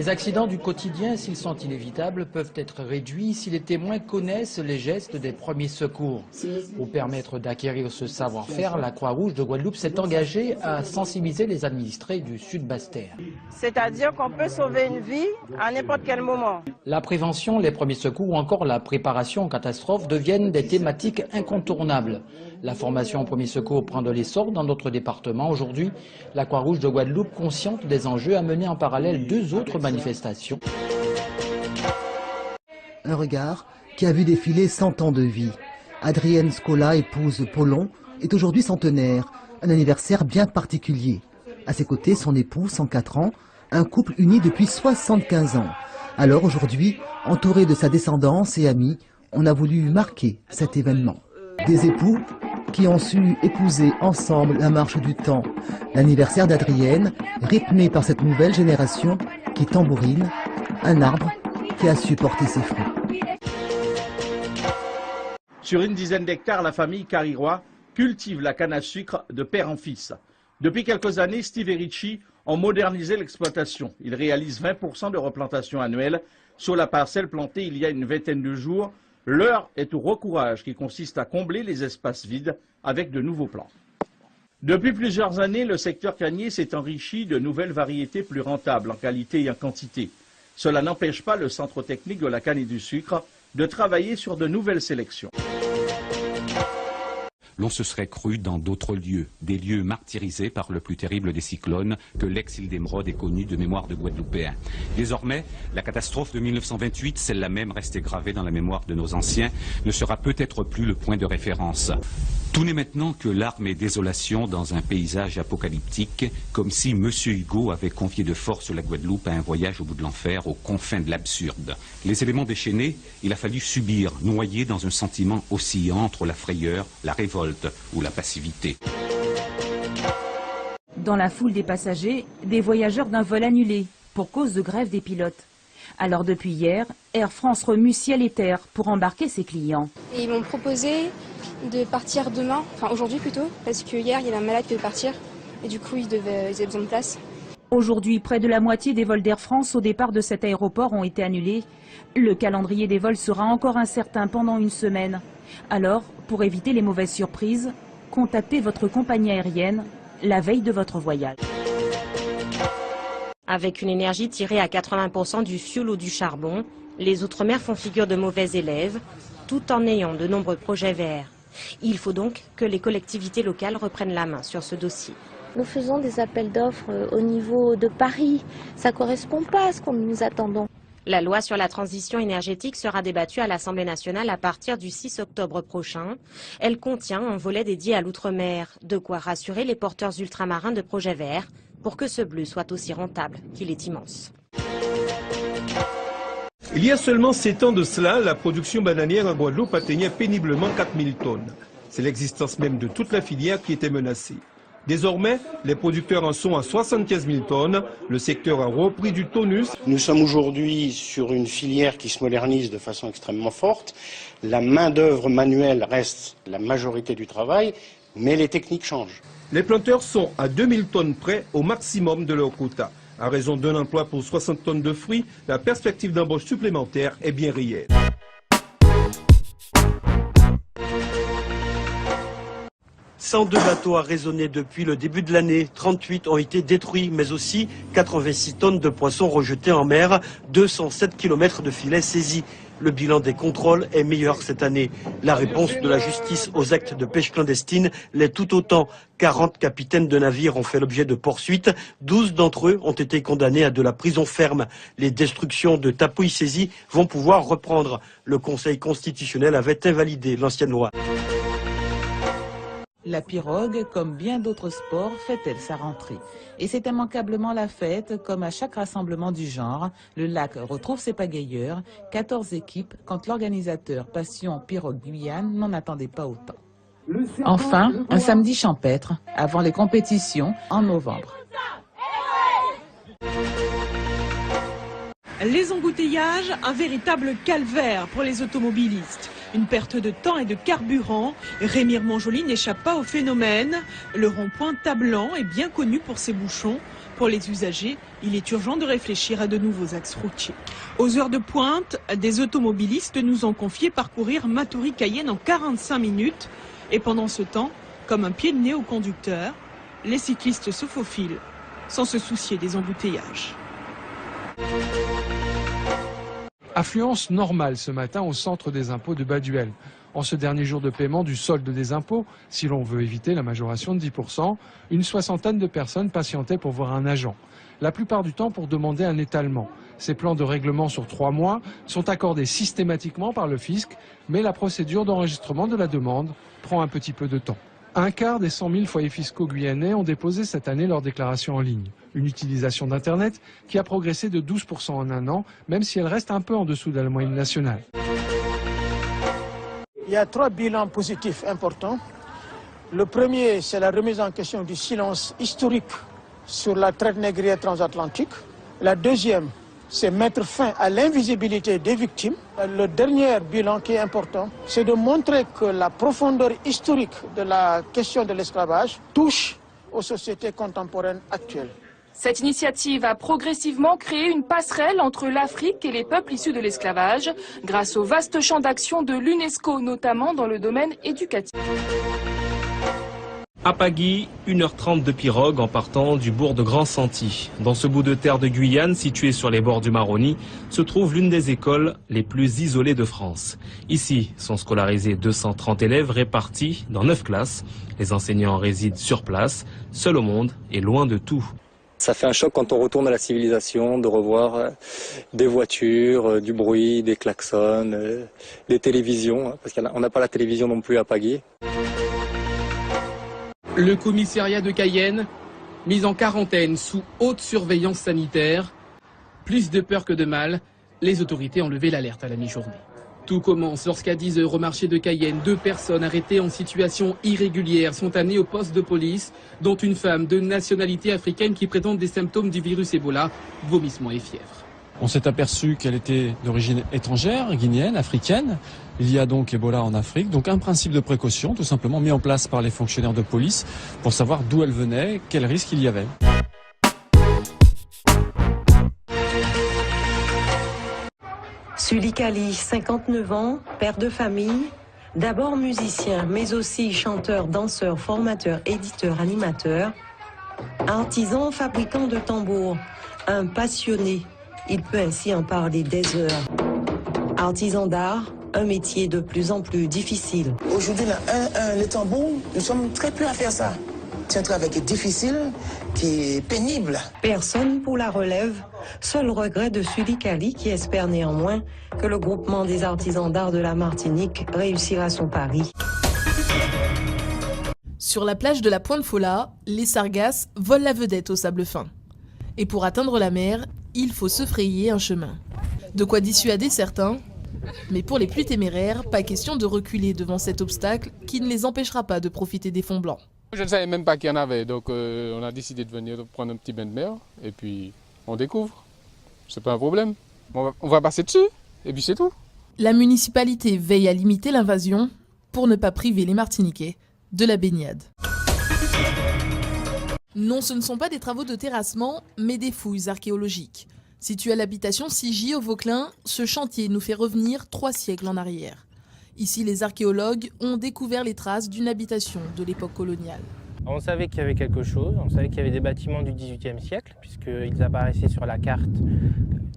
Les accidents du quotidien, s'ils sont inévitables, peuvent être réduits si les témoins connaissent les gestes des premiers secours. Pour permettre d'acquérir ce savoir-faire, la Croix-Rouge de Guadeloupe s'est engagée à sensibiliser les administrés du Sud-Basse-Terre. C'est-à-dire qu'on peut sauver une vie à n'importe quel moment. La prévention, les premiers secours ou encore la préparation aux catastrophes deviennent des thématiques incontournables. La formation aux premiers secours prend de l'essor dans notre département. Aujourd'hui, la Croix-Rouge de Guadeloupe, consciente des enjeux, a mené en parallèle 2 autres manifestations. Un regard qui a vu défiler 100 ans de vie. Adrienne Scola, épouse Paulon, est aujourd'hui centenaire, un anniversaire bien particulier. À ses côtés, son époux, 104 ans, un couple uni depuis 75 ans. Alors aujourd'hui, entouré de sa descendance et amis, on a voulu marquer cet événement. Des époux qui ont su épouser ensemble la marche du temps. L'anniversaire d'Adrienne, rythmé par cette nouvelle génération qui tambourine, un arbre qui a su porter ses fruits. Sur une dizaine d'hectares, la famille Carirois cultive la canne à sucre de père en fils. Depuis quelques années, Steve et Richie ont modernisé l'exploitation. Ils réalisent 20% de replantation annuelle sur la parcelle plantée il y a une vingtaine de jours. L'heure est au recourage qui consiste à combler les espaces vides avec de nouveaux plants. Depuis plusieurs années, le secteur cannier s'est enrichi de nouvelles variétés plus rentables en qualité et en quantité. Cela n'empêche pas le centre technique de la canne et du sucre de travailler sur de nouvelles sélections. L'on se serait cru dans d'autres lieux, des lieux martyrisés par le plus terrible des cyclones que l'ex-île d'Émeraude ait connu de mémoire de Guadeloupéens. Désormais, la catastrophe de 1928, celle-là même restée gravée dans la mémoire de nos anciens, ne sera peut-être plus le point de référence. Tout n'est maintenant que larmes et désolation dans un paysage apocalyptique, comme si M. Hugo avait confié de force la Guadeloupe à un voyage au bout de l'enfer, aux confins de l'absurde. Les éléments déchaînés, il a fallu subir, noyés dans un sentiment oscillant entre la frayeur, la révolte ou la passivité. Dans la foule des passagers, des voyageurs d'un vol annulé pour cause de grève des pilotes. Alors depuis hier, Air France remue ciel et terre pour embarquer ses clients. Et ils m'ont proposé de partir demain, enfin aujourd'hui plutôt, parce que hier il y avait un malade qui devait partir et du coup ils avaient besoin de place. Aujourd'hui, près de la moitié des vols d'Air France au départ de cet aéroport ont été annulés. Le calendrier des vols sera encore incertain pendant une semaine. Alors, pour éviter les mauvaises surprises, contactez votre compagnie aérienne la veille de votre voyage. Avec une énergie tirée à 80% du fioul ou du charbon, les Outre-mer font figure de mauvais élèves, tout en ayant de nombreux projets verts. Il faut donc que les collectivités locales reprennent la main sur ce dossier. Nous faisons des appels d'offres au niveau de Paris. Ça ne correspond pas à ce que nous attendons. La loi sur la transition énergétique sera débattue à l'Assemblée nationale à partir du 6 octobre prochain. Elle contient un volet dédié à l'outre-mer, de quoi rassurer les porteurs ultramarins de projets verts pour que ce bleu soit aussi rentable qu'il est immense. Il y a seulement 7 ans de cela, la production bananière en Guadeloupe atteignait péniblement 4000 tonnes. C'est l'existence même de toute la filière qui était menacée. Désormais, les producteurs en sont à 75 000 tonnes. Le secteur a repris du tonus. Nous sommes aujourd'hui sur une filière qui se modernise de façon extrêmement forte. La main-d'œuvre manuelle reste la majorité du travail, mais les techniques changent. Les planteurs sont à 2000 tonnes près au maximum de leur quota. À raison d'un emploi pour 60 tonnes de fruits, la perspective d'embauche supplémentaire est bien réelle. « 102 bateaux arraisonnés depuis le début de l'année, 38 ont été détruits, mais aussi 86 tonnes de poissons rejetés en mer, 207 km de filets saisis. Le bilan des contrôles est meilleur cette année. La réponse de la justice aux actes de pêche clandestine l'est tout autant. 40 capitaines de navires ont fait l'objet de poursuites. 12 d'entre eux ont été condamnés à de la prison ferme. Les destructions de tapouilles saisies vont pouvoir reprendre. Le Conseil constitutionnel avait invalidé l'ancienne loi. La pirogue, comme bien d'autres sports, fait-elle sa rentrée. Et c'est immanquablement la fête, comme à chaque rassemblement du genre. Le lac retrouve ses pagayeurs, 14 équipes, quand l'organisateur Passion Pirogue Guyane n'en attendait pas autant. Enfin, un samedi champêtre, avant les compétitions, en novembre. Les embouteillages, un véritable calvaire pour les automobilistes. Une perte de temps et de carburant. Rémire Montjoly n'échappe pas au phénomène. Le rond-point Tablan est bien connu pour ses bouchons. Pour les usagers, il est urgent de réfléchir à de nouveaux axes routiers. Aux heures de pointe, des automobilistes nous ont confié parcourir Matoury-Cayenne en 45 minutes. Et pendant ce temps, comme un pied de nez au conducteur, les cyclistes se faufilent sans se soucier des embouteillages. Affluence normale ce matin au centre des impôts de Baduel. En ce dernier jour de paiement du solde des impôts, si l'on veut éviter la majoration de 10%, une soixantaine de personnes patientaient pour voir un agent. La plupart du temps pour demander un étalement. Ces plans de règlement sur 3 mois sont accordés systématiquement par le fisc, mais la procédure d'enregistrement de la demande prend un petit peu de temps. Un quart des 100 000 foyers fiscaux guyanais ont déposé cette année leur déclaration en ligne. Une utilisation d'Internet qui a progressé de 12% en un an, même si elle reste un peu en dessous de la moyenne nationale. Il y a 3 bilans positifs importants. Le premier, c'est la remise en question du silence historique sur la traite négrière transatlantique. La deuxième, c'est mettre fin à l'invisibilité des victimes. Le dernier bilan qui est important, c'est de montrer que la profondeur historique de la question de l'esclavage touche aux sociétés contemporaines actuelles. Cette initiative a progressivement créé une passerelle entre l'Afrique et les peuples issus de l'esclavage, grâce au vaste champ d'action de l'UNESCO, notamment dans le domaine éducatif. À Pagui, 1h30 de pirogue en partant du bourg de Grand-Santi. Dans ce bout de terre de Guyane, situé sur les bords du Maroni, se trouve l'une des écoles les plus isolées de France. Ici sont scolarisés 230 élèves répartis dans 9 classes. Les enseignants résident sur place, seuls au monde et loin de tout. Ça fait un choc quand on retourne à la civilisation, de revoir des voitures, du bruit, des klaxons, des télévisions, parce qu'on n'a pas la télévision non plus à Pagui. Le commissariat de Cayenne, mis en quarantaine sous haute surveillance sanitaire. Plus de peur que de mal, les autorités ont levé l'alerte à la mi-journée. Tout commence lorsqu'à 10 h au marché de Cayenne, 2 personnes arrêtées en situation irrégulière sont amenées au poste de police, dont une femme de nationalité africaine qui présente des symptômes du virus Ebola, vomissements et fièvre. On s'est aperçu qu'elle était d'origine étrangère, guinéenne, africaine. Il y a donc Ebola en Afrique, donc un principe de précaution tout simplement mis en place par les fonctionnaires de police pour savoir d'où elle venait, quel risque il y avait. Sully Kali, 59 ans, père de famille, d'abord musicien, mais aussi chanteur, danseur, formateur, éditeur, animateur, artisan, fabricant de tambours, un passionné, il peut ainsi en parler des heures. Artisan d'art, un métier de plus en plus difficile. Aujourd'hui, les tambours, nous sommes très peu à faire ça. C'est un travail qui est difficile, qui est pénible. Personne pour la relève. Seul regret de Sully Kali qui espère néanmoins que le groupement des artisans d'art de la Martinique réussira son pari. Sur la plage de la Pointe Fola, les sargasses volent la vedette au sable fin. Et pour atteindre la mer, il faut se frayer un chemin. De quoi dissuader certains, mais pour les plus téméraires, pas question de reculer devant cet obstacle qui ne les empêchera pas de profiter des fonds blancs. Je ne savais même pas qu'il y en avait, donc on a décidé de venir prendre un petit bain de mer et puis on découvre. C'est pas un problème. On va passer dessus et puis c'est tout. La municipalité veille à limiter l'invasion pour ne pas priver les Martiniquais de la baignade. Non, ce ne sont pas des travaux de terrassement, mais des fouilles archéologiques. Situé à l'habitation Sigy au Vauclin, ce chantier nous fait revenir 3 siècles en arrière. Ici, les archéologues ont découvert les traces d'une habitation de l'époque coloniale. On savait qu'il y avait quelque chose, on savait qu'il y avait des bâtiments du XVIIIe siècle, puisqu'ils apparaissaient sur la carte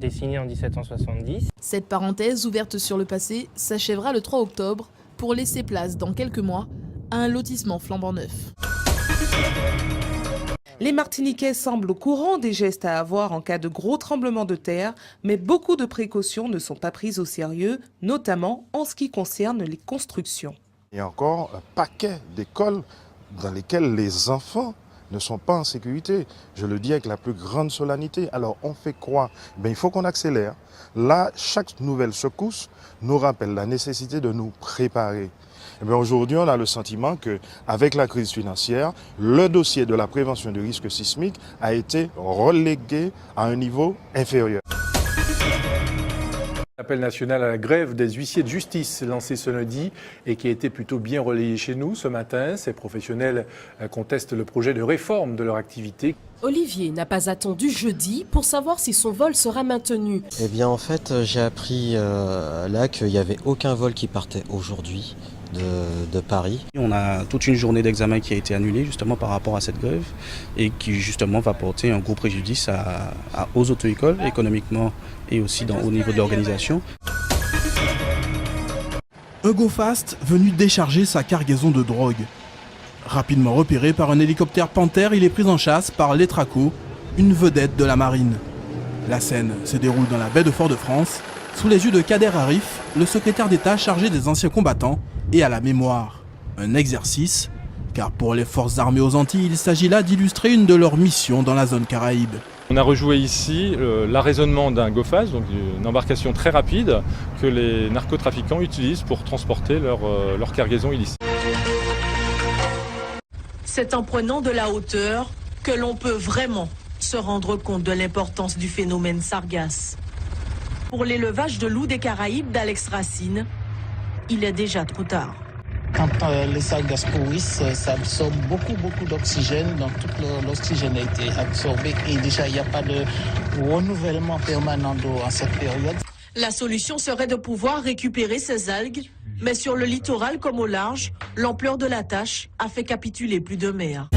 dessinée en 1770. Cette parenthèse ouverte sur le passé s'achèvera le 3 octobre pour laisser place dans quelques mois à un lotissement flambant neuf. Les Martiniquais semblent au courant des gestes à avoir en cas de gros tremblements de terre, mais beaucoup de précautions ne sont pas prises au sérieux, notamment en ce qui concerne les constructions. Il y a encore un paquet d'écoles dans lesquelles les enfants ne sont pas en sécurité. Je le dis avec la plus grande solennité. Alors on fait quoi? Il faut qu'on accélère. Là, chaque nouvelle secousse nous rappelle la nécessité de nous préparer. Aujourd'hui, on a le sentiment qu'avec la crise financière, le dossier de la prévention du risque sismique a été relégué à un niveau inférieur. L'appel national à la grève des huissiers de justice lancé ce lundi et qui a été plutôt bien relayé chez nous ce matin. Ces professionnels contestent le projet de réforme de leur activité. Olivier n'a pas attendu jeudi pour savoir si son vol sera maintenu. Eh bien en fait j'ai appris là qu'il n'y avait aucun vol qui partait aujourd'hui de Paris. On a toute une journée d'examen qui a été annulée justement par rapport à cette grève et qui justement va porter un gros préjudice aux auto-écoles économiquement et aussi au niveau de l'organisation. Un go-fast venu décharger sa cargaison de drogue. Rapidement repéré par un hélicoptère Panther, il est pris en chasse par l'Etraco, une vedette de la marine. La scène se déroule dans la baie de Fort-de-France, sous les yeux de Kader Arif, le secrétaire d'État chargé des anciens combattants et à la mémoire. Un exercice, car pour les forces armées aux Antilles, il s'agit là d'illustrer une de leurs missions dans la zone Caraïbe. On a rejoué ici l'arraisonnement d'un go-fast, donc une embarcation très rapide que les narcotrafiquants utilisent pour transporter leur cargaison illicite. C'est en prenant de la hauteur que l'on peut vraiment se rendre compte de l'importance du phénomène sargasse. Pour l'élevage de loups des Caraïbes d'Alex Racine, il est déjà trop tard. Quand les sargasses pourrissent, ça absorbe beaucoup d'oxygène, donc tout l'oxygène a été absorbé et déjà il n'y a pas de renouvellement permanent d'eau en cette période. La solution serait de pouvoir récupérer ces algues, mais sur le littoral comme au large, l'ampleur de la tâche a fait capituler plus de mers.